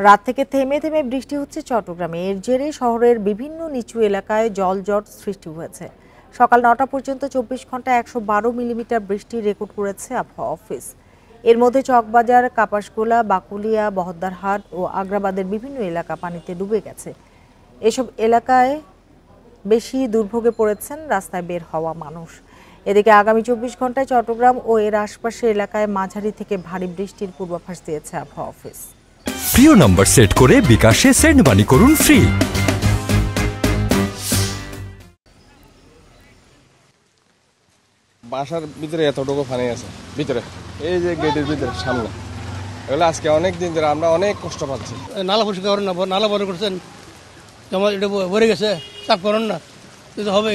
রাত থেকে থেমে থেমে বৃষ্টি হচ্ছে চট্টগ্রামে। এর জেরে শহরের বিভিন্ন নিচু এলাকায় জলজট সৃষ্টি হয়েছে। সকাল ৯টা পর্যন্ত ২৪ ঘন্টায় ১১২ মিলিমিটার বৃষ্টি রেকর্ড করেছে আবহাওয়া অফিস। এর মধ্যে চকবাজার, কাপাসগোলা, বাকুলিয়া, বহদ্দারহাট ও আগ্রাবাদের বিভিন্ন এলাকা পানিতে ডুবে গেছে। এসব এলাকায় বেশি দুর্ভোগে পড়েছেন রাস্তায় বের হওয়া মানুষ। এদিকে আগামী ২৪ ঘন্টায় চট্টগ্রাম ও এর আশপাশের এলাকায় মাঝারি থেকে ভারী বৃষ্টির পূর্বাভাস দিয়েছে আবহাওয়া অফিস। প্রিয় নম্বর সেট করে বিকাশে সেন্ড মানি করুন ফ্রি। বাসার ভিতরে এতটুকু পানি আছে, ভিতরে এই যে গেটের ভিতরে সামনে, এগুলো আজকে অনেক দিন ধরে আমরা অনেক কষ্ট পাচ্ছি। নালা পরিষ্কার করেন না, নালা বড় করছেন, এটা ভরে গেছে, চাপ করেন না, হবে।